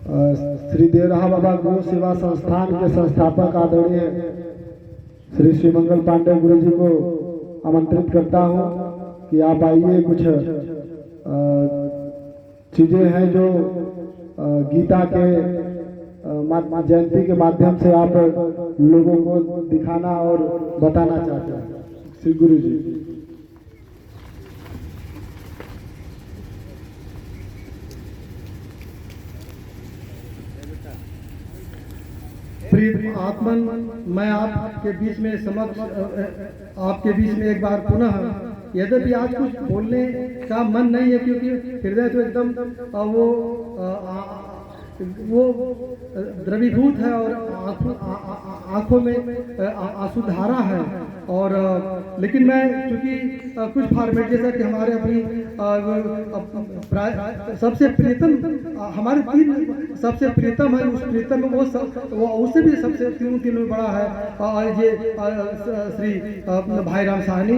श्री देवराहा बाबा गौ सेवा संस्थान के संस्थापक आदरणीय श्री श्रीमंगल पांडे गुरु जी को आमंत्रित करता हूं कि आप आइए। कुछ चीजें हैं जो गीता के जयंती के माध्यम से आप लोगों को दिखाना और बताना चाहते हैं। श्री गुरु जी। प्रिय आत्मन, मैं आपके बीच में आपके बीच में एक बार पुनः, यद्यपि आज कुछ बोलने का मन नहीं है क्योंकि हृदय तो एकदम वो द्रवीभूत है और आंखों में आंसुधारा है। और लेकिन मैं चूंकि कुछ फॉर्मेट जैसा कि हमारे अपनी सबसे प्रियतम, हमारे तीन सबसे प्रियतम है, उस प्रियतम में वो उससे भी सबसे तीनों में बड़ा है और ये श्री भाई राम साहनी।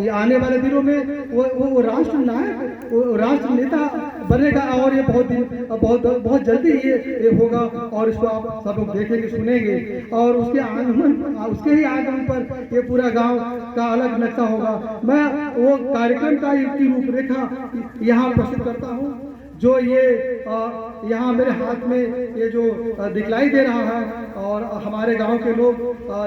ये आने वाले दिनों में वो राष्ट्र नायक, वो राष्ट्र नेता बनेगा और ये बहुत जल्दी ये होगा और इसको आप सब लोग देखेंगे सुनेंगे और उसके आगमन, उसके ही आगमन पर ये पूरा गांव का अलग नक्शा होगा। मैं वो कार्यक्रम का की रूपरेखा यहाँ प्रस्तुत करता हूँ जो ये यहाँ मेरे हाथ में ये जो दिखलाई दे रहा है। और हमारे गांव के लोग,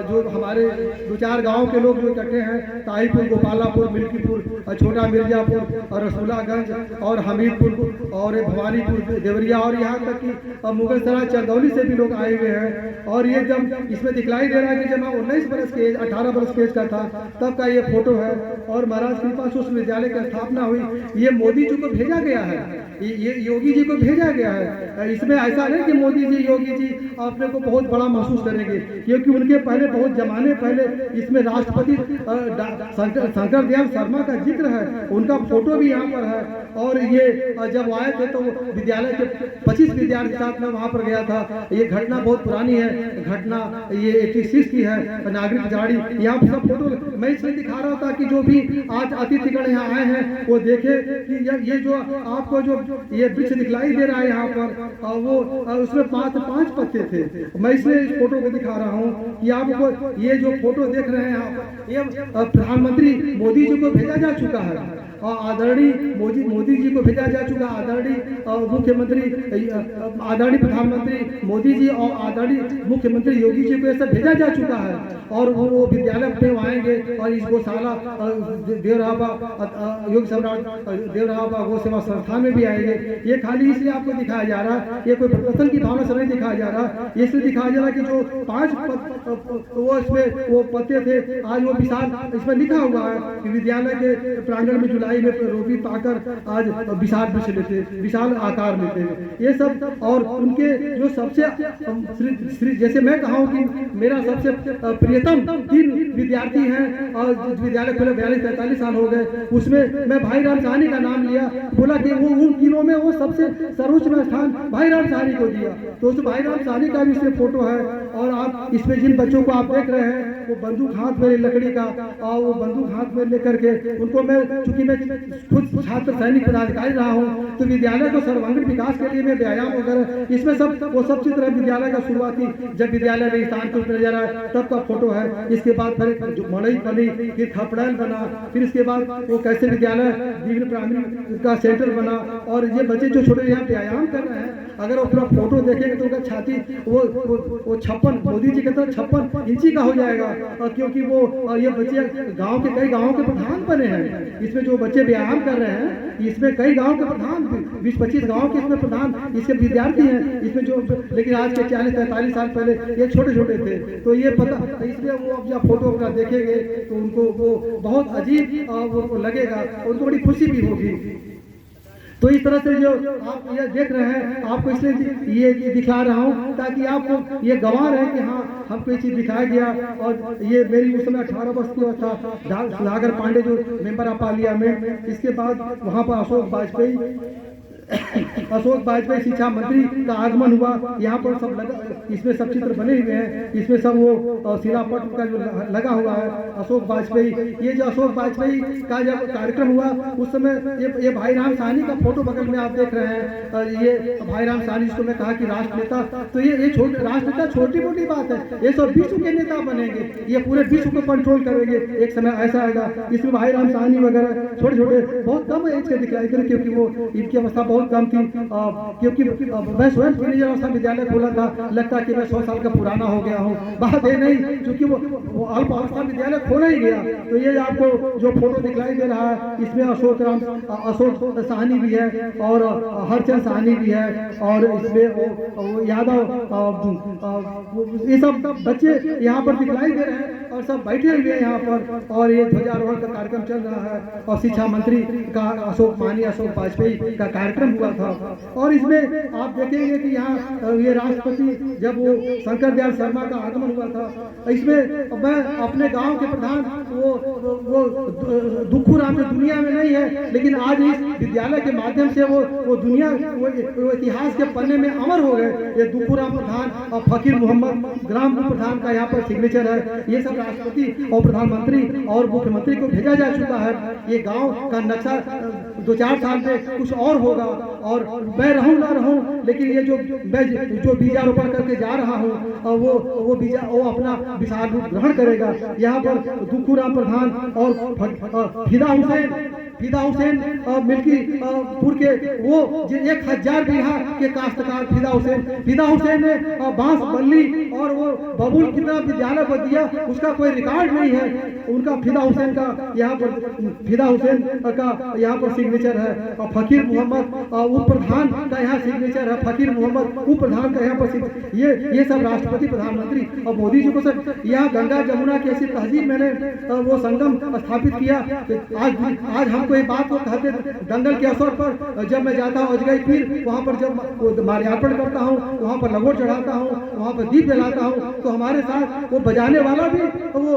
जो हमारे 2-4 गांव के लोग जो इकट्ठे हैं, ताईपुर, गोपालापुर, मिल्कीपुर, छोटा मिर्जापुर और रसूलागंज और हमीरपुर और भवानीपुर, देवरिया और यहाँ तक कि मुगलसराय, चंदौली से भी लोग आए हुए हैं। और ये जब इसमें दिखलाई दे रहा है कि जब मैं 19 बरस के 18 बरस के एज का था तब का ये फोटो है। और महाराज कृपा से उस विद्यालय की स्थापना हुई। ये मोदी जी को भेजा गया है, ये योगी जी को भेजा गया है। इसमें ऐसा नहीं कि मोदी जी, योगी जी अपने को बहुत बड़ा महसूस करेंगे क्योंकि उनके पहले, बहुत जमाने पहले इसमें राष्ट्रपति शंकर दयाल शर्मा का जिक्र है, उनका फोटो भी यहाँ पर है। और ये जब आए थे तो विद्यालय के 25 विद्यार्थी साथ में वहाँ पर गया था। ये घटना बहुत पुरानी है, घटना ये 86 की है। नागरिक गाड़ी यहाँ पर सब फोटो मैं इसलिए दिखा रहा था कि जो भी आज अतिथिगण यहाँ आए हैं वो देखे कि ये जो आपको जो ये वृक्ष दिखलाई दे रहा है यहाँ पर, वो उसमें 5 पत्ते थे। मैं इसलिए इस फोटो को दिखा रहा हूँ कि आपको ये जो फोटो देख रहे हैं यहाँ पर, ये प्रधानमंत्री मोदी जी को भेजा जा चुका है और आदरणीय मोदी जी को भेजा जा चुका, आदरणीय मुख्यमंत्री, आदरणीय प्रधानमंत्री मोदी जी और आदरणीय मुख्यमंत्री योगी जी को ऐसा भेजा जा चुका है। और वो विद्यालय में आएंगे और इस गौशाला देवराहा योग सम्राट देवराहा गौ सेवा संस्थान में भी आएंगे। ये खाली इसलिए आपको दिखाया जा रहा है, ये कोई प्रदर्शन की भावना से नहीं दिखाया जा रहा, ये इसलिए दिखाया जा रहा कि जो 5 वो इसमें वो पत्ते थे, आज वो विशाल इसमें लिखा हुआ है कि विद्यालय के प्रांगण में जुलाई में रोपी पाकर आज विशाल वृक्ष लेते, विशाल आकार लेते, ये सब। और उनके जो सबसे जैसे मैं कहा हूँ कि मेरा सबसे प्रियतम 3 विद्यार्थी हैं और विद्यालय खुले 42-43 साल हो गए, उसमें मैं भाई राम साहनी का नाम लिया, बोला कि वो उन तीनों में वो सबसे सर्वोच्च स्थान भाई राम साहनी को दिया। तो उस भाई राम साहनी का भी इसमें फोटो है। और आप इसमें जिन बच्चों को आप देख रहे हैं वो बंदूक हाथ में लकड़ी का, और वो बंदूक हाथ में लेकर के उनको मैं, चूंकि मैं खुद छात्र सैनिक पदाधिकारी रहा हूँ, तो विद्यालय को सर्वांगीण विकास के लिए मैं व्यायाम वगैरह इसमें सब चित्र है विद्यालय का शुरुआती, जब विद्यालय में स्थान को नजर आया तब का फोटो है। इसके बाद फिर जो मड़ई बनी, फिर खपड़ैल बना, फिर इसके बाद वो कैसे विद्यालय विभिन्न प्राइमरी का सेंटर बना। और ये बच्चे जो छोटे यहाँ व्यायाम कर रहे हैं, अगर वो पूरा फोटो देखेंगे तो उनका छाती वो 56, मोदी जी के तरह 56 इंची का हो जाएगा, क्योंकि वो ये बच्चे गांव के, कई गांवों के प्रधान बने हैं। इसमें जो बच्चे व्यायाम कर रहे हैं इसमें कई गांव के प्रधान, 20-25 गांव के इसमें प्रधान इसके विद्यार्थी हैं इसमें जो, लेकिन आज के 40-45 साल पहले ये छोटे थे। तो ये पता, इसलिए वो अब जब फोटो अपना देखेंगे तो उनको वो बहुत अजीब वो लगेगा, उनको बड़ी खुशी भी होगी। तो इस तरह से जो आप ये देख रहे हैं, आपको इसलिए ये दिखा रहा हूँ ताकि आपको ये गवाह रहे कि हाँ हमको ये चीज़ दिखाया गया। और ये मेरी उस समय 18 वर्ष की था, सुधाकर पांडे जो मेंबर ऑफ पार्लियामेंट, इसके बाद वहाँ पर अशोक वाजपेयी अशोक वाजपेयी शिक्षा मंत्री का आगमन हुआ। यहाँ पर सब लगा, इसमें सब चित्र बने हुए हैं, इसमें सब वो शिलापट का जो लगा हुआ है अशोक वाजपेयी। ये जो अशोक वाजपेयी का जब कार्यक्रम हुआ उस समय ये भाई राम साहनी का फोटो बगल में आप देख रहे हैं। ये भाई राम साहनी, जिसको मैं कहा कि राष्ट्र नेता, तो ये राष्ट्र नेता छोटी मोटी बात है, ये सब विश्व के नेता बनेंगे, ये पूरे विश्व को कंट्रोल करेंगे। एक समय ऐसा आएगा। इसमें भाई राम साहनी वगैरह छोटे छोटे बहुत कम एज के दिखलाई दे, क्योंकि वो इनकी अवस्था बहुत कम थी। क्योंकि मैं स्वयं टीनेजर अवस्था विद्यालय खोला था, लगता कि मैं 100 साल का पुराना हो गया हूँ। बात ये नहीं, क्योंकि वो अल्प अवस्था विद्यालय खोला ही गया। तो ये आपको जो फोटो दिखलाई दे रहा है, इसमें अशोक साहनी भी है और हरचंद साहनी भी है, और इसमें वो यादव, ये सब बच्चे यहाँ पर दिखलाई दे रहे हैं और सब बैठे हुए हैं यहाँ पर। और ये ध्वजारोहण का कार्यक्रम चल रहा है और शिक्षा मंत्री का अशोक वाजपेयी का कार्यक्रम हुआ था। और इसमें आप देखेंगे कि यहाँ ये राष्ट्रपति जब वो शंकर दयाल शर्मा का आगमन हुआ था, इसमें मैं अपने गांव के प्रधान वो दुखू राम जो दुनिया में नहीं है, लेकिन आज इस विद्यालय के माध्यम से वो दुनिया वो इतिहास के पन्ने में अमर हो गए। ये दुखू राम प्रधान और फकीर मोहम्मद ग्राम प्रधान का यहाँ पर सिग्नेचर है। ये सब राष्ट्रपति और प्रधानमंत्री और मुख्यमंत्री को भेजा जा चुका है। ये गांव का नक्शा 2-4 साल में कुछ और होगा, और मैं रहूं ना रहूं, लेकिन ये जो बीजारोपण करके जा रहा हूं, वो अपना विशाल रूप ग्रहण करेगा। यहाँ पर दुखू राम प्रधान और फिदा हुसैन मिल्कीपुर के वो 1000 बीघा के काश्तकार फिदा हुसैन ने बांस बल्ली और वो बबूल कितना विद्यालय बन दिया, उसका कोई रिकॉर्ड नहीं है। उनका फिदा हुसैन का यहाँ पर सिग्नेचर है। और फकीर मोहम्मद उप प्रधान का यहाँ सिग्नेचर है। फकीर मोहम्मद उप प्रधान का यहाँ पर ये सब राष्ट्रपति, प्रधानमंत्री और मोदी जी को सर यहाँ गंगा जमुना की ऐसी तहजीब मैंने वो संगम स्थापित किया। आज हमको एक बात को कहते, दंगल के अवसर पर जब मैं जाता हूँ अजगई पीर, वहाँ पर जब माल्यार्पण करता हूँ, वहाँ पर लंगोट चढ़ाता हूँ, वहाँ पर दीप जलाता हूँ, तो हमारे साथ वो बजाने वाला भी वो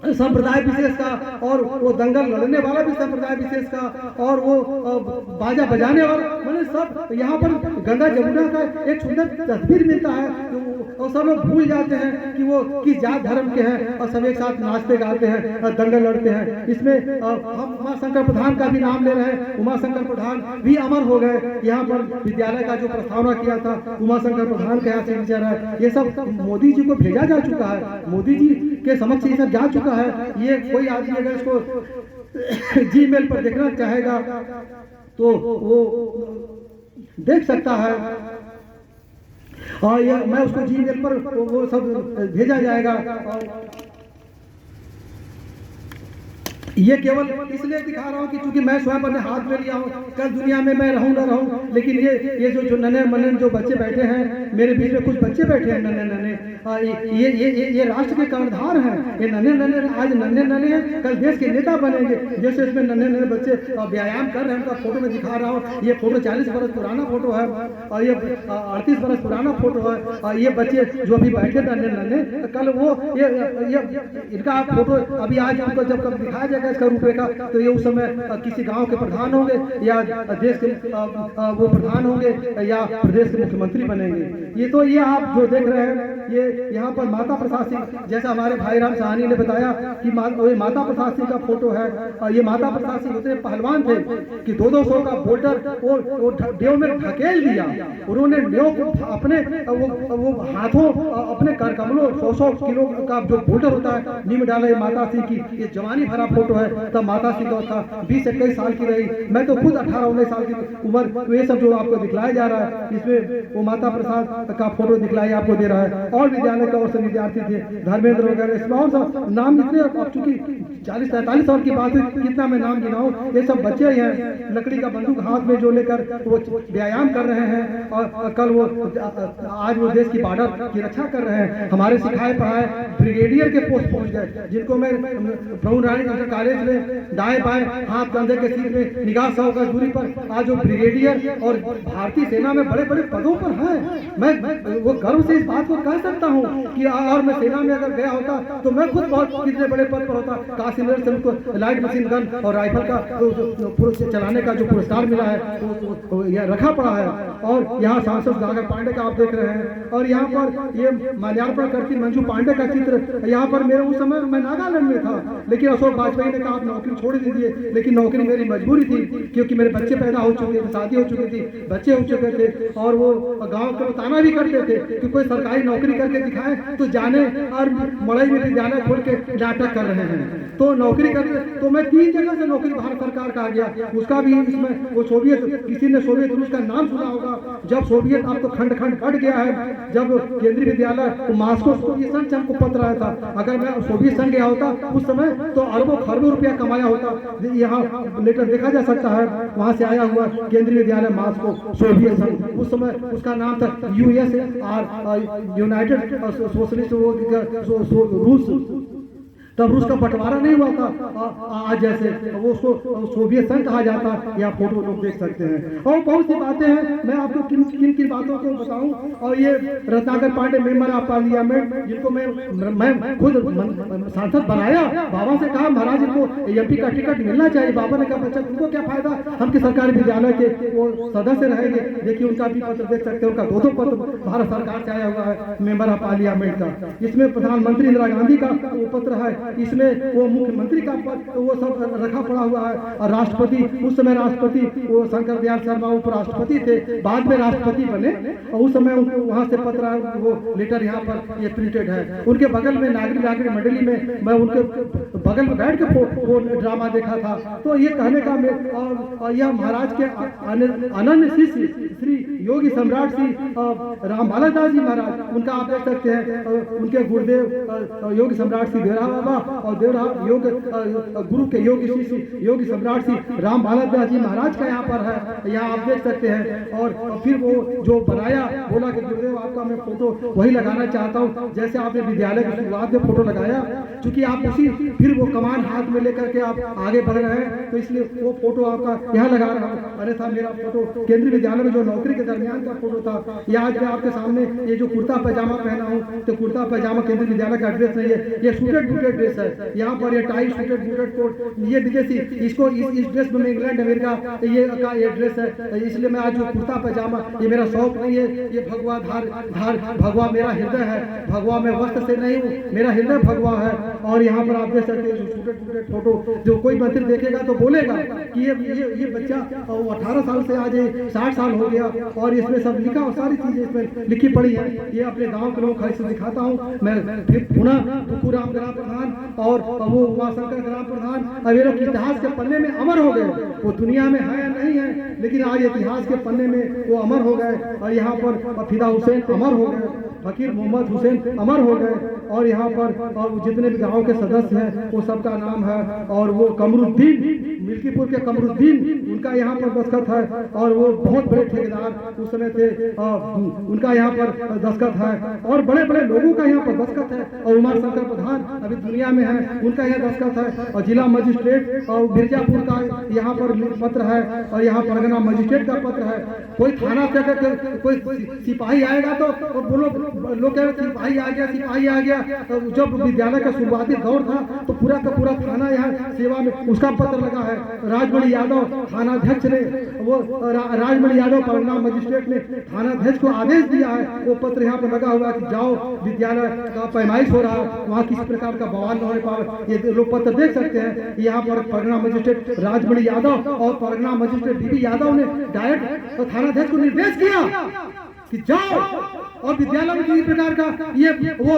संप्रदाय विशेष का, और वो दंगल लड़ने वाला भी संप्रदाय विशेष का, और वो बाजा बजाने वाला, मैंने सब यहाँ पर गंगा जमुना का एक सुंदर तस्वीर मिलता है। और सब लोग भूल जाते हैं कि वो किस जात धर्म के हैं, और सब एक साथ नाचते गाते हैं, दंगल लड़ते हैं। इसमें हम उमाशंकर प्रधान का भी नाम ले रहे हैं। उमाशंकर प्रधान भी अमर हो गए। यहाँ पर विद्यालय का जो प्रस्तावना किया था, उमाशंकर प्रधान का यहाँ सिग्नेचर है। ये सब मोदी जी को भेजा जा चुका है, मोदी जी के समक्ष ये सब जा चुका है। ये कोई आदमी अगर इसको जीमेल पर देखना चाहेगा तो वो देख सकता है, और ये मैं उसको जीमेल पर वो सब भेजा जाएगा। ये केवल इसलिए दिखा रहा हूँ कि चूंकि मैं स्वयं अपने हाथ में लिया हूँ, कल दुनिया में मैं रहूँ ना रहूँ, लेकिन ये जो नन्हे मन्ने जो बच्चे बैठे हैं, मेरे बीच में कुछ बच्चे बैठे हैं नन्हे, ये राष्ट्र के कर्णधार हैं। ये नन्हे आज नन्हे हैं, कल देश के नेता बनेंगे। जैसे इसमें नन्हे बच्चे व्यायाम कर रहे हैं, उनका फोटो मैं दिखा रहा हूँ। ये फोटो 40 बरस पुराना फोटो है, और ये 38 बरस पुराना फोटो है। और ये बच्चे जो अभी बैठे नन्हे, कल वो ये इनका फोटो अभी आज उनको जब कब दिखाया जाएगा इसका रूपरेखा, तो ये उस समय किसी गांव के प्रधान होंगे, या देश के वो प्रधान होंगे, या प्रदेश के मुख्यमंत्री बनेंगे। ये तो ये आप जो देख रहे हैं, ये यहाँ पर माता प्रसाद सिंह, जैसा हमारे भाई राम साहनी ने बताया कि माता प्रसाद सिंह का फोटो है। ये माता प्रसाद सिंह उतने पहलवान थे कि 200 का बोल्डर वो देव में ढकेल दिया। उन्होंने देव को अपने वो हाथों अपने करकमलों 100 किलो का जो बोल्डर होता है नीम डाला। ये माता सिंह की ये जवानी भरा फोटो है। तब माता सिंह का था 20-21 साल की रही, मैं तो खुद 18-19 साल की उम्र। तो ये सब जो आपको दिखलाया जा रहा है, इसमें वो माता प्रसाद का फोटो दिखलाया आपको दे रहा है। और विद्यालय का और सब विद्यार्थी थे, धर्मेंद्र वगैरह, इसमें और सब नाम इतने, अब चूंकि 40-43 साल की बात है, कितना मैं नाम गिनाऊं। ये सब बच्चे हैं, लकड़ी का बंदूक हाथ में जो लेकर वो व्यायाम कर रहे हैं, और कल वो आज वो देश की बॉर्डर की रक्षा कर रहे हैं। हमारे सिखाए पढ़ाए ब्रिगेडियर के पोस्ट पहुंच गए, जिनको मैं प्रभु नारायण कॉलेज में दाएं बाएं हाथ कंधे के सीध में निगाह 100 गज दूरी पर आज जो ब्रिगेडियर और भारतीय सेना में बड़े बड़े पदों पर हैं। मैं वो गर्व से इस बात को कह सकता हूँ कि और मैं सेना में अगर गया होता तो मैं खुद बहुत कितने बड़े पद पर होता। काशी नगर से उनको लाइट मशीन गन और राइफल का चलाने का जो पुरस्कार मिला है वो रखा पड़ा है। और यहाँ सांसद सागर पांडे का आप देख रहे हैं। और यहाँ पर ये माल्यार्पण करती मंजू पांडे का चित्र यहाँ पर मेरे उस समय मैं नागालैंड में था, लेकिन अशोक वाजपेयी ने कहा आप नौकरी छोड़ दीजिए, लेकिन नौकरी मेरी मजबूरी थी क्योंकि मेरे बच्चे पैदा हो चुके थे, शादी हो चुकी थी, बच्चे हो चुके थे। और वो गाँव को ताना भी करते थे कि कोई सरकारी नौकरी करके दिखाए तो जाने और मड़ई में विद्यालय खोल के नाटक कर रहे हैं। तो नौकरी करके तो मैं 3 जगह से नौकरी भारत सरकार का आ गया। उसका भी इसमें वो सोवियत, किसी ने सोवियत रूस का नाम सुना होगा। जब सोवियत अब तो खंड खंड कट गया है, जब केंद्रीय विद्यालय तो मास्को सोवियत संघ से हमको पत्र आया था। अगर मैं सोवियत संघ गया होता उस समय तो अरबों खरबों रुपया कमाया होता। यहाँ लेटर देखा जा सकता है, वहां से आया हुआ केंद्रीय विद्यालय मास्को सोवियत संघ, उस समय उसका नाम था यूएसएआर, यूनाइटेड सोशलिस्ट रूस। तब रूस का बंटवारा नहीं हुआ था आज जैसे, वो उसको सोवियत संघ कहा जाता। यहाँ फोटो लोग देख सकते हैं। और बहुत सी बातें हैं, मैं आपको किन किन किन बातों को बताऊं। और ये Ratnakar Pandey member of parliament, जिनको मैं खुद सांसद बनाया, बाबा से कहा महाराज इनको एमपी का टिकट मिलना चाहिए। बाबा ने कहा बच्चा तुमको क्या फायदा, हम के सरकारी विद्यालय के वो सदस्य रहेंगे। देखिए उनका भी पत्र देख सकते हैं, उनका 2 पत्र भारत सरकार से आया हुआ है मेंबर ऑफ पार्लियामेंट का। इसमें प्रधानमंत्री इंदिरा गांधी का वो पत्र है, इसमें वो मुख्यमंत्री का पद वो सब रखा पड़ा हुआ है। और राष्ट्रपति, उस समय राष्ट्रपति वो शंकर दयाल शर्मा उपराष्ट्रपति थे, बाद में राष्ट्रपति बने। और उस समय उनको वहां से पत्र वो लेटर यहाँ पर ये प्रिंटेड है। उनके बगल में नागरिक मंडली में मैं उनके बगल में बैठ के वो ड्रामा देखा था। तो ये कहने का और यह महाराज के अनन्य शिष्य श्री योगी सम्राट श्री राम बालादास जी महाराज, उनका आप देख सकते हैं। उनके गुरुदेव योगी सम्राट श्री देवरा बाबा और देवरा योग गुरु के योगी शिष्य योगी सम्राट श्री राम बालादास जी महाराज का यहाँ पर है, यहाँ आप देख सकते हैं। और फिर वो जो बनाया, बोला कि गुरुदेव आपका मैं फोटो वही लगाना चाहता हूँ जैसे आपने विद्यालय की शुरुआत में फोटो लगाया, क्योंकि आप उसी फिर वो कमान हाथ में लेकर के आप आगे बढ़ रहे हैं, तो इसलिए वो फोटो आपका यहाँ लगा रहा हूँ। अरे था मेरा फोटो केंद्रीय विद्यालय में जो नौकरी के दरमियान का फोटो था। ये आज मैं आपके सामने ये जो कुर्ता पैजामा पहना हूँ, तो कुर्ता पैजामा केंद्रीय विद्यालय का ड्रेस नहीं है, ये सूटेड बूटेड ड्रेस है। यहाँ पर ये टाई सूटेड बूटेड कोट, ये विदेशी, इसको इस ड्रेस में इंग्लैंड अमेरिका ये ड्रेस है। इसलिए मैं आज जो कुर्ता पैजामा, ये मेरा शौक नहीं है, ये भगवा धार भगवा मेरा हृदय है, भगवा मैं वस्त्र से नहीं हूँ, मेरा हृदय भगवा है। और यहाँ पर आप देख सकते हैं सूटेड बूटेड फोटो, जो कोई मंत्री देखेगा तो बोलेगा कि ये बच्चा 18 साल से आज 60 साल हो गया। और इसमें सब लिखा और सारी चीजें इसमें लिखी पड़ी है। ये अपने गांव के लोगों को दिखाता हूँ मैं। फिर पुनः तुकुराम ग्राम प्रधान और वो उमाशंकर ग्राम प्रधान अब ये लोग इतिहास के पन्ने में अमर हो गए। वो दुनिया में है या नहीं है, लेकिन आज इतिहास के पन्ने में वो अमर हो गए। और यहाँ पर फिदा हुसैन अमर हो गए, फकीर मोहम्मद हुसैन अमर हो गए। और यहाँ पर जितने भी गांव के सदस्य हैं वो सबका नाम है। और वो कमरुद्दीन, मिल्कीपुर के कमरुद्दीन, उनका यहाँ पर दस्तखत है। और वो बहुत बड़े ठेकेदार उस समय थे, उनका यहाँ पर दस्तखत है। और बड़े बड़े लोगों का यहाँ पर दस्तखत है। और उमाशंकर प्रधान अभी दुनिया में है, उनका यहाँ दस्तखत है। और जिला मजिस्ट्रेट और मिर्जापुर का यहाँ पर पत्र है। और यहाँ परगना मजिस्ट्रेट का पत्र है। कोई थाना से अगर कोई सिपाही आएगा तो बोलो, लोग कह रहे सिपाही आ गया, सिपाही आ गया। जब विद्यालय का शुरुआती दौर था तो पूरा का पूरा थाना यहाँ सेवा में, उसका पत्र लगा है। राजमणि यादव थानाध्यक्ष ने, वो राजमणि यादव परगना मजिस्ट्रेट ने थानाध्यक्ष को आदेश दिया है। वो पत्र यहाँ पर लगा हुआ है कि जाओ विद्यालय का पैमाइश हो रहा है, वहाँ किसी प्रकार का बवाल न हो पाए। ये लोग पत्र देख सकते हैं। यहाँ पर परगना मजिस्ट्रेट राजमणि यादव और परगना मजिस्ट्रेट बीबी यादव ने डायरेक्ट थानाध्यक्ष को निर्देश किया कि जाओ और विद्यालय में किसी प्रकार का ये वो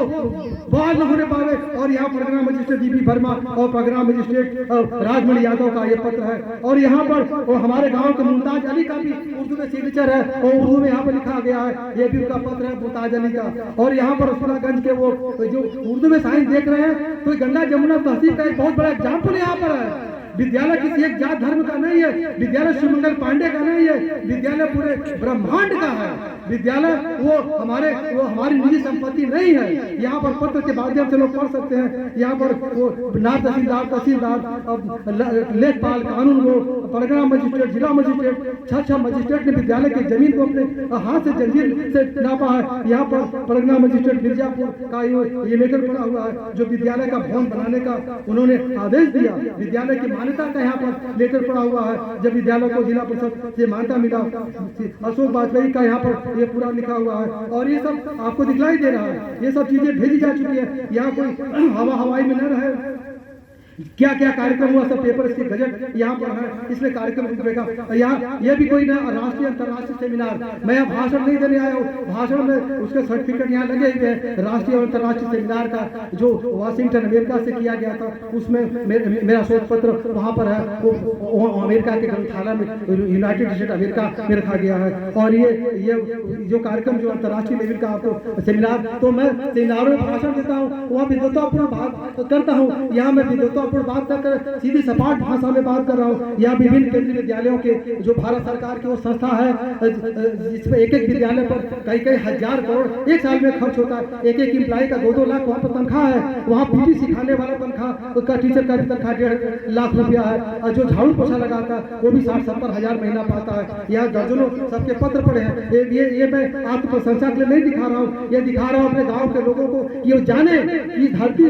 बवाल न होने पावे। और यहाँ परगना मजिस्ट्रेट बीबी वर्मा और परगना मजिस्ट्रेट राजमणि यादव का ये पत्र है। और यहाँ पर हमारे गांव के मुमताज अली का भी उर्दू में सिग्नेचर है और उर्दू में यहाँ पर लिखा गया है, ये भी उनका पत्र है मुमताज अली का। और यहाँ पर रसूलागंज के वो जो उर्दू में साइन देख रहे हैं, तो गंगा जमुना तहसील का एक बहुत बड़ा एग्जाम्पल यहाँ पर है। विद्यालय किसी एक जात धर्म का नहीं है, विद्यालय शिवमंगल पांडे का नहीं है, विद्यालय पूरे ब्रह्मांड का है। विद्यालय वो हमारी निजी संपत्ति नहीं है। यहाँ पर पत्र के माध्यम से लोग पढ़ सकते हैं। यहाँ पर वो नायब तहसीलदार, लेखपाल, कानून वो, परगना मजिस्ट्रेट, जिला मजिस्ट्रेट, छह मजिस्ट्रेट ने विद्यालय की जमीन को अपने हाथ से जंजीर से नापा है। यहाँ पर परगना मजिस्ट्रेट मिर्जापुर का ये लेटर पड़ा हुआ है जो विद्यालय का भवन बनाने का उन्होंने आदेश दिया। विद्यालय की मान्यता का यहाँ पर लेटर पड़ा हुआ है। जब विद्यालय को जिला परिषद से मान्यता मिला, अशोक वाजपेयी का यहाँ पर ये पूरा लिखा हुआ है और ये सब आपको दिखलाई दे रहा है। ये सब चीजें भेजी जा चुकी है। यहाँ कोई हवाई में न रहे। क्या क्या कार्यक्रम हुआ सब पेपर इसके गजट यहाँ पर है, इसलिए कार्यक्रम रुकेगा। यहाँ ये भी कोई ना राष्ट्रीय अंतर्राष्ट्रीय सेमिनार, मैं यहाँ भाषण नहीं देने आया हूँ। भाषण में उसके सर्टिफिकेट यहाँ लगे हुए हैं। राष्ट्रीय और अंतर्राष्ट्रीय सेमिनार का जो वाशिंगटन अमेरिका से किया गया था, उसमें मेरा शोध पत्र वहाँ पर है। वो अमेरिका के ग्रंथालय में, यूनाइटेड स्टेट अमेरिका में रखा गया है। और ये जो कार्यक्रम जो अंतर्राष्ट्रीय लेवल का आपको सेमिनार, तो मैं सेमिनारों में भाषण देता हूँ, वहाँ विद्वतापूर्ण बात करता हूँ। यहाँ मैं विद्वता बात कर सीधी सपाट भाषा में बात कर रहा हूँ। यहाँ विभिन्न केंद्रीय विद्यालयों के जो भारत सरकार की वो संस्था है, जिसमें एक विद्यालय पर कई हजार करोड़ एक साल में खर्च होता है। एक एम्प्लॉय का 2-2 लाख वहाँ पर तनख्वाह है। वहाँ पीटी सिखाने वाला तनख्वाह, उसका टीचर का भी तनख्वाह 1.5 लाख रुपया है। और जो झाड़ू पोछा लगाता है वो भी 60-70 हजार महीना पाता है। यहाँ दर्जनों सबके पत्र पड़े हैं। ये मैं आपको प्रशंसा के लिए नहीं दिखा रहा हूँ, ये दिखा रहा हूँ अपने गाँव के लोगों को कि वो जाने कि धरती,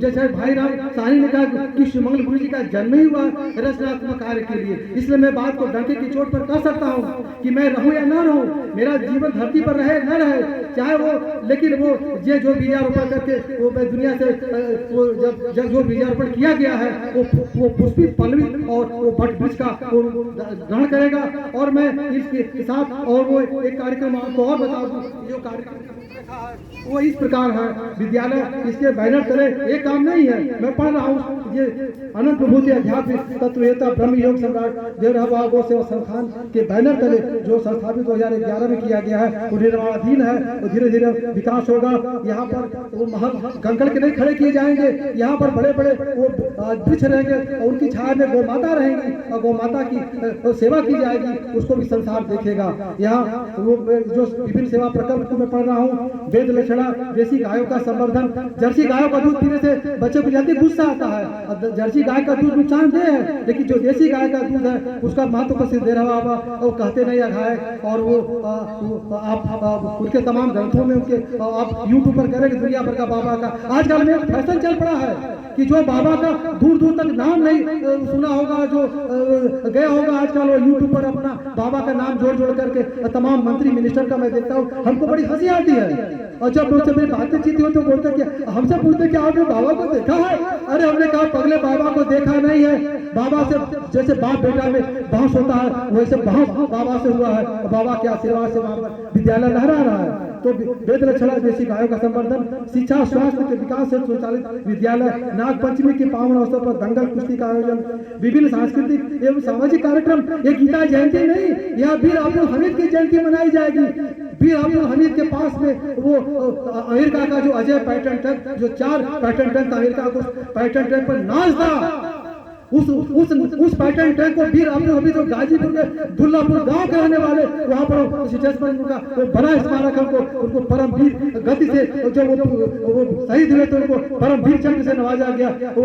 जैसे भाई राम साहनी ने कहा कि शिवमंगल गुरु जी का जन्म ही हुआ रचनात्मक कार्य के लिए। इसलिए मैं बात को डंके की चोट पर कह सकता हूँ कि मैं रहूं या ना रहूं, मेरा जीवन धरती पर रहे न रहे, चाहे वो, लेकिन वो जो बीजारोपण करके वो दुनिया से वो जब जो बीजारोपण किया गया है वो पुष्पित पल्लवित और वो वट वृक्ष का वो ग्रहण करेगा। और मैं इसके साथ और वो एक कार्यक्रम आपको और बता दूं, जो कार्यक्रम वो इस प्रकार है। विद्यालय इसके बैनर तले एक काम नहीं है, मैं पढ़ रहा हूँ ये अनंत विभूति अध्यात्म तत्ववेता ब्रह्म योग सम्राट देवराव गो सेवा संस्थान के बैनर तले जो संस्थापित 2011 में किया गया है, वो निर्माणाधीन है। वो धीरे धीरे विकास होगा। यहाँ पर वो महल कंकड़ के नहीं खड़े किए जाएंगे, यहाँ पर बड़े बड़े वो वृक्ष रहेंगे और उनकी छाया में गौ माता रहेंगी और गौ माता की सेवा की जाएगी, उसको भी संसार देखेगा। यहाँ वो जो विभिन्न सेवा प्रकल्प को मैं पढ़ रहा हूँ, वेद लक्षणा, देसी गायों का संवर्धन। जर्सी गायों का दूध पीने से बच्चों को जल्दी गुस्सा आता है। जर्सी गाय का दूध नुकसानदेह है, लेकिन जो देसी गाय का दूध है उसका महत्व को सिद्ध दे रहा बाबा वो कहते नहीं अघाए। और वो आप उनके तमाम ग्रंथों में उनके आप यूट्यूब पर करेंगे दुनिया भर का बाबा का। आजकल में फैशन चल पड़ा है कि जो बाबा का दूर दूर तक नाम नहीं सुना होगा, जो गया होगा, आजकल वो यूट्यूब पर अपना बाबा का नाम जोड़ जोड़ करके तमाम मंत्री मिनिस्टर का मैं देखता हूँ, हमको बड़ी हंसी आती है। और जब मुझसे मेरी बातचीत हो तो बोलते कि हमसे पूछते कि आपने बाबा को देखा है? अरे हमने कहा पगले बाबा को देखा नहीं है, बाबा से जैसे बाप बेटा में बहस होता है वैसे बहस बाबा से हुआ है। बाबा के आशीर्वाद से वहां पर विद्यालय लहरा रहा है। तो वेद लक्षणा, देसी गायों का संवर्धन, शिक्षा स्वास्थ्य के विकास से संचालित विद्यालय, नाग पंचमी के पावन अवसर पर दंगल कुश्ती का आयोजन, विभिन्न सांस्कृतिक एवं सामाजिक कार्यक्रम। ये गीता जयंती नहीं, यहाँ वीर अब्दुल हमीद की जयंती मनाई जाएगी। वीर अब्दुल हमीद के पास में वो अमेरिका का जो अजय पैटर्न ट्रक, जो 4 पैटर्न ट्रक अमेरिका को पैटर्न ट्रक पर नाच था, उस पैटर्न ट्रक को वीर अब्दुल हमीद जो गाजीपुर के दुल्लापुर गांव के रहने वाले, वहां पर उनका वो बड़ा स्मारक है, उनको परम वीर गति से जब वो शहीद हुए तो उनको परम वीर चक्र से नवाजा गया। वो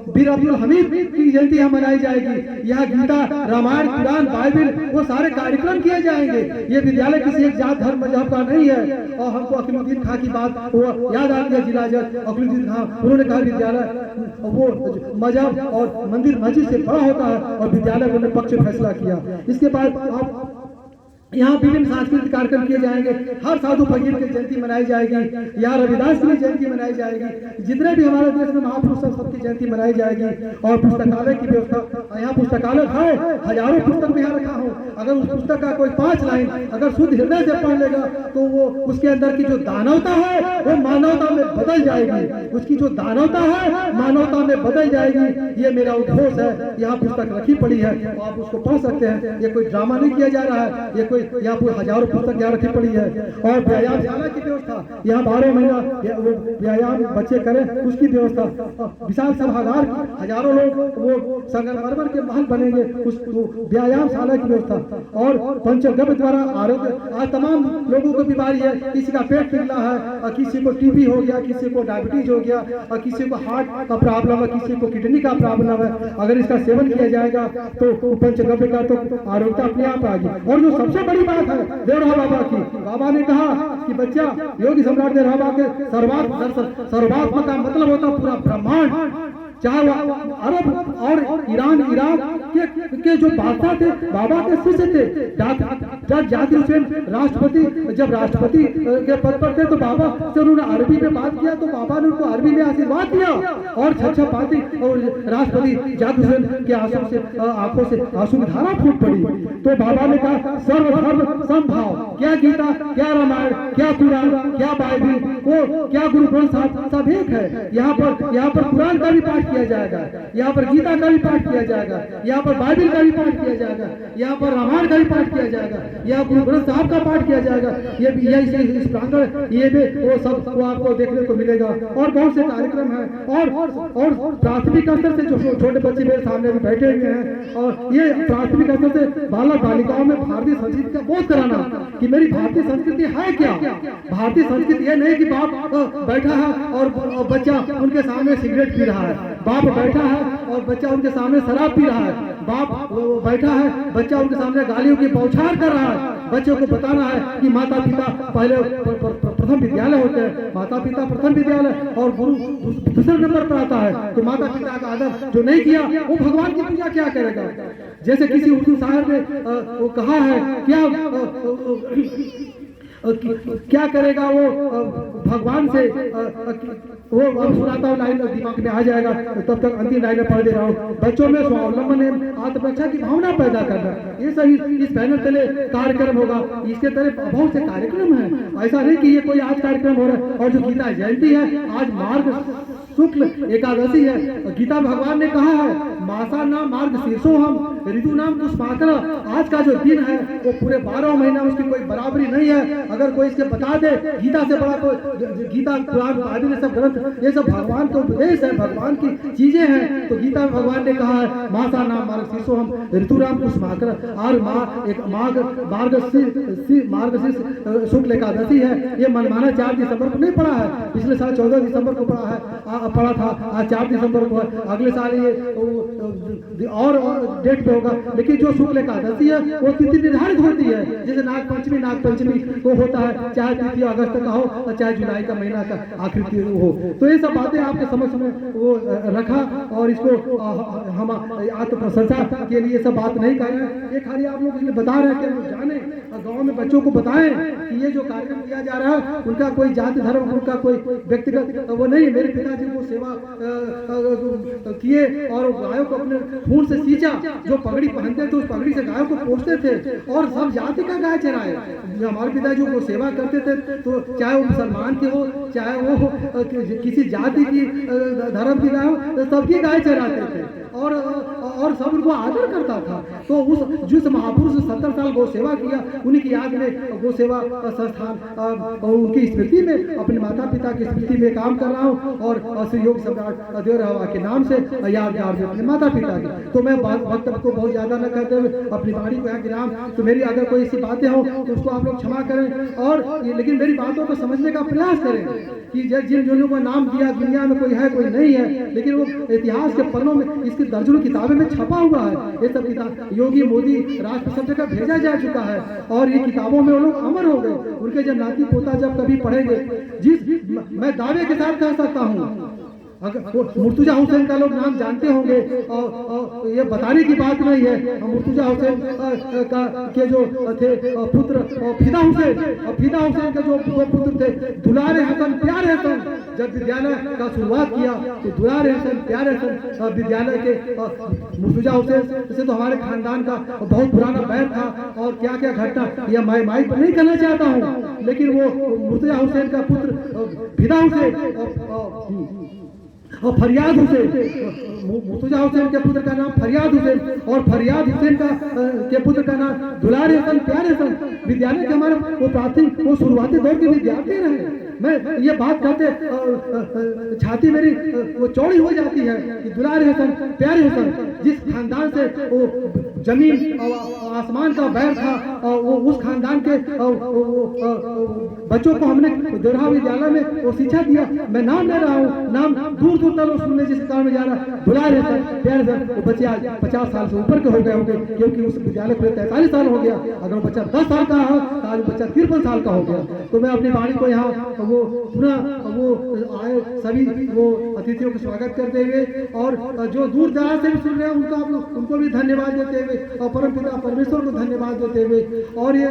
वीर अब्दुल हमीद की जयंती यहाँ मनाई जाएगी। यहाँ गीता, रामायण, कुरान, बाइबिल वो सारे कार्यक्रम किए जाएंगे। ये विद्यालय किसी एक जात धर्म मजहब का नहीं है। और हमको अकीमुद्दीन खां की बात वो याद आती है, जिला जज अकीमुद्दीन खां, उन्होंने कहा विद्यालय वो मजहब और मंदिर मस्जिद से बड़ा होता है और विद्यालय को पक्ष फैसला किया। इसके बाद आप यहाँ विभिन्न सांस्कृतिक कार्यक्रम किए जाएंगे। हर साधु फकीर की जयंती मनाई जाएगी। यहाँ रविदास की जयंती मनाई जाएगी। जितने भी हमारे देश में महापुरुष हैं सबकी जयंती मनाई जाएगी। और पुस्तकालय की व्यवस्था, यहाँ पुस्तकालय है, हजारों पुस्तक में यहाँ रखा हूँ। अगर उस पुस्तक का कोई 5 लाइन अगर शुद्ध हृदय से पढ़ लेगा तो वो उसके अंदर की जो दानवता है वो मानवता में बदल जाएगी। उसकी जो दानवता है मानवता में बदल जाएगी। ये मेरा उद्घोष है। यहाँ पुस्तक रखी पड़ी है, आप उसको पढ़ सकते हैं। ये कोई ड्रामा नहीं किया जा रहा है, ये कोई यहाँ पर हजारों पुस्तक यहाँ रखी पड़ी है। और व्यायामशाला की व्यवस्था, यहाँ 12 महीना वो व्यायाम बच्चे करें उसकी व्यवस्था। विशाल सभागार, हजारों लोग वो संगमरमर के महल बनेंगे, उस व्यायामशाला की व्यवस्था। और पंचगव्य द्वारा आरोग्य, आज तमाम लोगों को बीमारी है, किसी का पेट पिघला है, किसी को टीबी हो गया, किसी को डायबिटीज हो गया, और किसी को हार्ट का प्रॉब्लम है, किसी को किडनी का प्रॉब्लम है। अगर इसका सेवन किया जाएगा तो पंचगव्य का तो आरोग्यता अपने आप आएगी। और जो सबसे बड़ी बात है देवराव बाबा की, बाबा ने कहा कि बच्चा, योगी सम्राट देवराव बाबा के सर्वात्मा का मतलब होता पूरा ब्रह्मांड। चाहे वो अरब और ईरान, इराक के जो बादशाह थे, बाबा के शिष्य थे। जब जाकिर हुसैन जब राष्ट्रपति के पद पर थे तो बाबा से उन्होंने अरबी में बात किया, तो बाबा ने उनको अरबी में आशीर्वाद दिया। और छछा पाती और राष्ट्रपति जाकिर हुसैन के आंखों से आंसू की धारा फूट पड़ी। तो बाबा ने कहा सर्वधर्म समभाव, क्या गीता, क्या रामायण, क्या कुरान, क्या बाइबिल, वो क्या गुरु ग्रंथ साहब सब एक है। यहाँ पर कुरान का भी पाठ किया जाएगा, यहाँ पर गीता का भी पाठ किया जाएगा, यहाँ पर बाइबिल का भी पाठ किया जाएगा, यहाँ पर रामायण का भी पाठ किया जाएगा, यहाँ गुरु ग्रंथ साहब का पाठ किया जाएगा। ये इस प्रांगण ये भी वो सब वो आपको देखने को मिलेगा। और बहुत से कार्यक्रम है। और प्राथमिक स्तर से जो छोटे बच्चे मेरे सामने भी बैठे हुए हैं, और ये प्राथमिक स्तर से बालक बालिकाओं में भारतीय संस्कृति का बोध कराना कि मेरी भारतीय संस्कृति है क्या। भारतीय संस्कृति ये नहीं कि बाप बैठा है और बच्चा उनके सामने सिगरेट पी रहा है, बाप बैठा है और बच्चा उनके सामने शराब पी रहा है, बाप बैठा है, बच्चा उनके सामने गालियों की बौछार कर रहा है। बच्चों को बताना है कि माता पिता पहले प्रथम विद्यालय होते हैं, माता पिता प्रथम विद्यालय और गुरु दूसरे नंबर पर आता है। तो माता पिता का आदर जो नहीं किया वो भगवान की पूजा क्या करेगा। जैसे किसी उर्दू शायर ने वो कहा है, क्या करेगा वो भगवान से, वो अब सुनाता हूँ, लाइन दिमाग में आ जाएगा, तब तक अंतिम लाइन पढ़ दे रहा हूँ। बच्चों में स्वावलंबन एवं आत्मरक्षा की भावना पैदा करना, ये सही इस बैनर तले कार्यक्रम होगा। इसके तले बहुत से कार्यक्रम है, ऐसा नहीं कि ये कोई आज कार्यक्रम हो रहा है। और जो गीता जयंती है, आज मार्ग शुक्ल एकादशी है। गीता भगवान ने कहा है मासा नाम मार्ग शीर्षो हम ऋतु नाम पुष्पाकर। आज का जो दिन है वो पूरे 12 महीना उसकी कोई बराबरी नहीं है। अगर कोई इसके बता दे गीता से बड़ा तो गीता कुरान बाइबिल सब ग्रंथ ये सब भगवान का उपदेश है, भगवान की चीजें हैं। तो गीता में भगवान ने कहा है मासा नाम मार्ग शीर्षो हम ऋतु नाम पुष्पाकर। और मार्ग शुक्ल एकादशी है। ये मनमाना 4 दिसंबर को नहीं पड़ा है, पिछले साल 14 दिसंबर को पड़ा था, आज 4 दिसंबर को है। अगले साल ये और डेट पे होगा। लेकिन जो शुक्ल एकादशी है वो तिथि निर्धारित होती है, जैसे नाग पंचमी को होता है, चाहे तिथि अगस्त का हो और चाहे जुलाई का महीना का आखिरी हो। तो ये सब बातें आपके समझ में वो रखा। और इसको हम आत्म प्रशंसा के लिए सब बात नहीं कर रहे हैं, ये खाली आप लोग बता रहे हैं कि लोग जाने और गाँव में बच्चों को बताएं कि ये जो कार्यक्रम किया जा रहा है उनका कोई जाति धर्म, उनका कोई व्यक्तिगत वो नहीं। मेरे पिताजी को सेवा किए और गायों को अपने खून से सींचा। जो पगड़ी पहनते थे उस पगड़ी से गायों को पोषते थे और सब जाति का गाय चराए। हमारे पिताजी को सेवा करते थे, तो चाहे वो मुसलमान के हो, चाहे वो किसी जाति की धर्म की गाय हो, सबकी गाय चराते थे और सब उनको आदर करता था। तो उस जिस महापुरुष 70 साल गौ सेवा किया, उन्हीं की याद में गौ सेवा संस्थान उनकी स्मृति में अपने माता पिता की स्मृति में काम कर रहा हूँ। और श्री योगी सम्राट देवराव के नाम से यादगार अपने माता पिता की। तो मैं वक्तव्य को बहुत ज्यादा न करते हुए अपनी वाणी को यहाँ गिराम, तो मेरी अगर कोई ऐसी बातें हो तो उसको आप लोग क्षमा करें। और लेकिन मेरी बातों को समझने का प्रयास करें कि जिन जनों का नाम दिया दुनिया में कोई है कोई नहीं है, लेकिन वो इतिहास के पन्नों में इसकी दर्जनों किताबें में छपा हुआ है। ये सब किताब योगी मोदी राष्ट्र सब जगह भेजा जा चुका है और ये किताबों में वो लोग अमर हो गए। उनके जब नाती पोता जब कभी पढ़ेंगे, मैं दावे के साथ कह सकता हूँ, अगर मुर्तुजा हुसैन का लोग नाम जानते होंगे और ये बताने की बात नहीं है। मुर्तुजा हुसैन का के जो थे पुत्र फिदा हुसैन, और फिदा हुसैन के जो पुत्र थे दुलारे हसन प्यारे हसन, जब विद्यालय का शुरुआत किया तो दुलारे हसन प्यारे हसन विद्यालय के मुर्तुजा हुसैन से तो हमारे खानदान का बहुत पुराना बैर था। और क्या क्या घटना यह माइक पर नहीं कहना चाहता हूँ, लेकिन वो मुर्तुजा हुसैन का पुत्र फिदा हुसैन और फरियाद हुसैन, मुर्तुजा हुसैन के पुत्र का नाम फरियाद हुसैन और फरियाद हुसैन का के पुत्र का नाम दुलारे हसन प्यारे हसन, विद्यालय के हमारे वो प्राथमिक वो शुरुआती दौर के विद्यार्थी रहे। मैं ये बात कहते छाती मेरी वो चौड़ी हो जाती है कि दुलारे हसन प्यारे हसन जिस खानदान से वो जमीन और आसमान का बैर था और वो उस खानदान के बच्चों को हमने देवरा विद्यालय में वो शिक्षा दिया। मैं नाम ले रहा हूँ, नाम दूर दूर तक सुनने जिस कारण में जा रहा दुलारे हसन प्यारे हसन वो बच्चे आज 50 साल से ऊपर के हो गए होंगे, क्योंकि उस विद्यालय को 43 साल हो गया। अगर बच्चा 10 साल का हो तो आज बच्चा 53 साल का हो गया। तो मैं अपनी वाणी को यहाँ वो पूरा वो आए सभी वो अतिथियों का स्वागत करते हुए और जो दूर दराज से भी सुन रहे हैं उनको भी धन्यवाद देते हुए और परम पिता परमेश्वर को धन्यवाद देते हुए और ये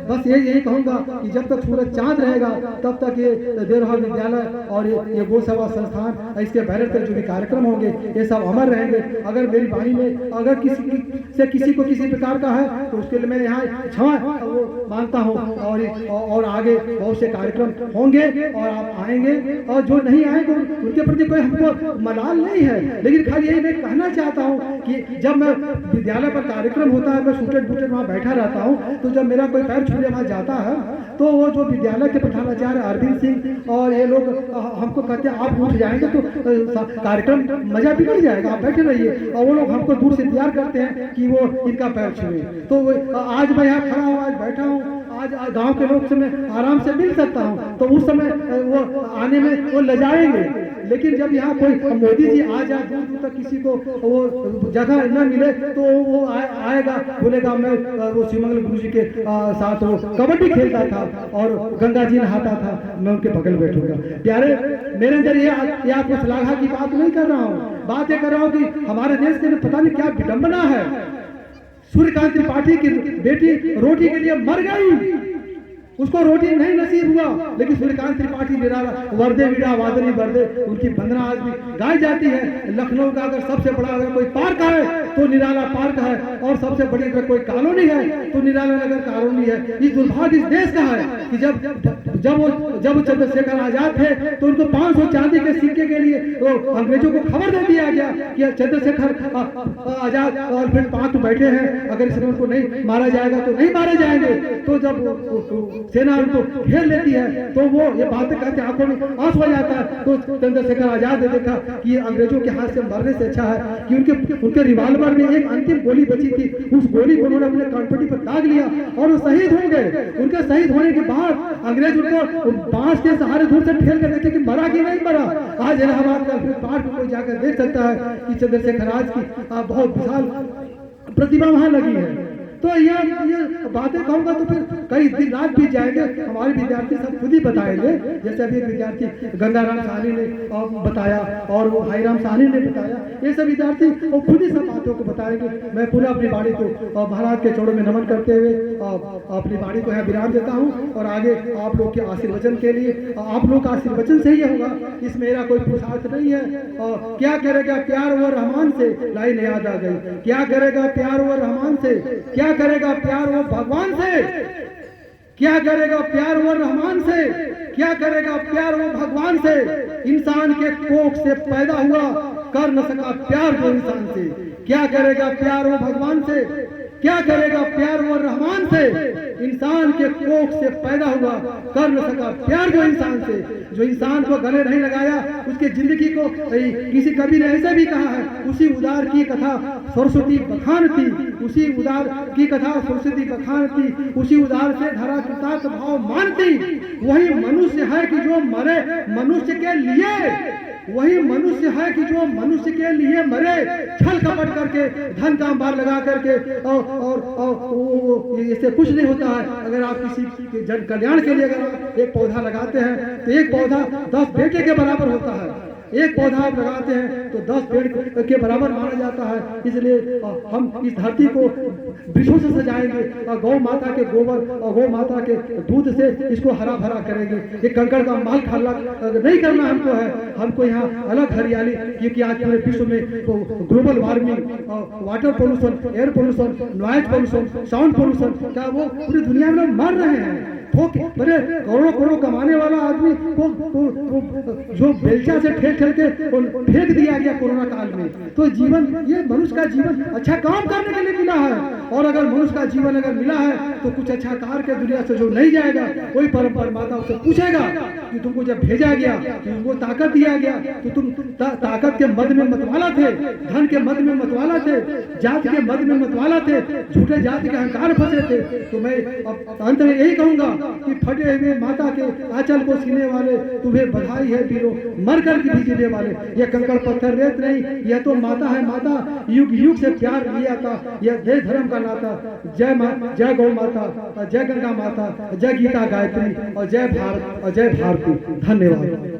बस यही कहूँगा कि जब तक सूरज चांद रहेगा तब तक ये देवरा विद्यालय और ये गौ सेवा संस्थान इसके बैनर पर जो भी कार्यक्रम होंगे ये सब अमर रहेंगे। अगर मेरी वाणी में अगर किसी को किसी प्रकार का है तो उसके लिए मैं यहाँ क्षमा वो मानता हूँ और आगे बहुत से कार्यक्रम होंगे और आप आएंगे और जो नहीं आएंगे उनके प्रति कोई हमको मलाल नहीं है, लेकिन खाली यही मैं कहना चाहता हूँ कि जब मैं विद्यालय पर कार्यक्रम होता है मैं सूटेड बूटेड वहाँ बैठा रहता हूँ, तो जब मेरा कोई पैर छूने वहाँ जाता है तो वो जो विद्यालय के प्रधानाचार्य अरविंद सिंह और ये लोग हमको कहते हैं आप उठ जाएंगे तो कार्यक्रम मजा बिगड़ जाएगा, आप बैठे रहिए। और वो लोग हमको दूर से तैयार करते हैं कि वो इनका पैर छुए। तो आज मैं यहाँ खड़ा हूँ, आज बैठा हूँ, आज गांव के लोग से मैं आराम से मिल सकता हूं, तो उस समय वो आने में वो लजाएंगे। लेकिन जब यहाँ कोई मोदी जी आ जाए दूर दूर तक किसी को वो जगह न मिले तो वो आएगा बोलेगा मैं वो शिवमंगल गुरु जी के साथ वो कबड्डी खेलता था और गंगा जी नहाता था, मैं उनके बगल बैठूंगा। प्यारे मेरे अंदर ये आपको श्लाघा की बात नहीं कर रहा हूँ, बात ये कर रहा हूँ कि हमारे देश के पता नहीं क्या विडंबना है। सूर्यकांत त्रिपाठी की बेटी रोटी के लिए मर गई, उसको रोटी नहीं नसीब हुआ, लेकिन सूर्यकांत त्रिपाठी निराला वर्दे वीड़ा वादनी वर्दे उनकी वंदना आज भी गाई जाती है। लखनऊ का अगर सबसे बड़ा अगर कोई पार्क है तो निराला पार्क है, और सबसे बड़ी अगर कोई कॉलोनी है तो निराला नगर कॉलोनी है। ये दुर्भाग्य इस देश का है कि जब चंद्रशेखर आजाद थे तो उनको 500 चांदी के सिक्के के लिए तो अंग्रेजों को खबर दे दिया गया कि चंद्रशेखर आजाद और फिर 5 बैठे हैं, अगर इसमें उनको नहीं मारा जाएगा तो नहीं मारे जाएंगे। तो जब सेना उनको घेर लेती है तो वो ये बातें कहते आंखों में आंसू आ जाता है। तो चंद्रशेखर आजाद ने देखा कि अंग्रेजों के हाथ से मरने से अच्छा है कि उनके रिवाल्वर में एक अंतिम गोली बची थी, उस गोली को उन्होंने अपने कनपटी पर दाग लिया और वो शहीद हो गए। उनके शहीद होने के बाद अंग्रेज उनको बांस के सहारे दूर से ठेल कर देखे कि मरा कि नहीं मरा। आज इलाहाबाद का पार्क में कोई जाकर देख सकता है कि चंद्रशेखर आज की बहुत विशाल प्रतिभा वहां लगी है। तो ये बातें कहूँगा तो फिर कई दिन रात बीत जाएंगे, हमारे विद्यार्थी सब खुद ही बताएंगे। जैसे अभी एक विद्यार्थी गंगाराम साहनी ने बताया और वो भाईराम साहनी ने बताया, ये सब विद्यार्थी वो खुद ही सब बातों को बताएंगे। मैं पूरा अपनी वाणी को महाराज के चरणों में नमन करते हुए अपनी वाणी को यहाँ विराम देता हूँ और आगे आप लोग के आशीर्वचन के लिए आप लोग का आशीर्वचन से ही होगा, इसमें मेरा कोई पुरुषार्थ नहीं है। क्या करेगा प्यार वो रहमान से, लाइन याद आ गई, क्या करेगा प्यार वो रहमान से, क्या करेगा प्यार वो भगवान से, क्या करेगा प्यार वो रहमान से, क्या करेगा प्यार वो भगवान से। इंसान के कोख से पैदा हुआ, कर न सका प्यार वो इंसान से। क्या करेगा प्यार वो भगवान से, क्या करेगा प्यार वो रहमान से। इंसान के कोख से पैदा हुआ, कर न सका प्यार वो इंसान से। जो इंसान को गले नहीं लगाया उसकी जिंदगी को किसी कवि ने ऐसे भी कहा है, उसी उदार की कथा सरस्वती बखान थी, उसी उदार की कथा सरस्वती बखान थी, उसी उदार से धरा कृतार्थ भाव मानती। वही मनुष्य है कि जो मरे मनुष्य के लिए, वही मनुष्य है कि जो मनुष्य के लिए मरे, छल कपट करके धन का अंबार लगा करके और इससे कुछ नहीं होता है। अगर आप किसी के जन कल्याण के लिए अगर एक पौधा लगाते हैं तो एक पौधा 10 बेटे के बराबर होता है। एक पौधा आप लगाते हैं तो 10 पेड़ के बराबर माना जाता है। इसलिए हम इस धरती को वृक्षों से सजाएंगे और गौ माता के गोबर और गौ माता के दूध से इसको हरा भरा करेंगे। ये कंकड़ का माल खाला नहीं करना हमको है, हमको यहाँ अलग हरियाली, क्योंकि आज पूरे विश्व में global warming, water pollution, air pollution, noise pollution, sound pollution, क्या वो पूरी दुनिया में मर रहे हैं। बड़े करोड़ों करोड़ों कमाने वाला आदमी को जो बेलचा से ठेल के फेंक दिया गया कोरोना काल में। तो जीवन, ये मनुष्य का जीवन अच्छा काम करने के लिए मिला है और अगर मनुष्य का जीवन अगर मिला है तो कुछ अच्छा कार के दुनिया से जो नहीं जाएगा, वही परमात्मा उससे पूछेगा कि तुमको जब भेजा गया, तुमको ताकत दिया गया, तो तुम ताकत के मद में मतवाला थे, धन के मद में मतवाला थे, जात के मद में मतवाला थे, झूठे जाति के अहंकार फंसे थे। तो मैं अंत में यही कहूंगा कि फटे हुए माता के आंचल को सीने वाले, तुम्हें बधाई है वीरों, मर कर भी जीने वाले। यह कंकड़ पत्थर रेत नहीं, यह तो माता है, माता युग युग से प्यार लिया था, यह देश धर्म का नाता। जय गौ माता, जय गंगा माता, जय गीता गायत्री और जय भारत और जय भारती। धन्यवाद।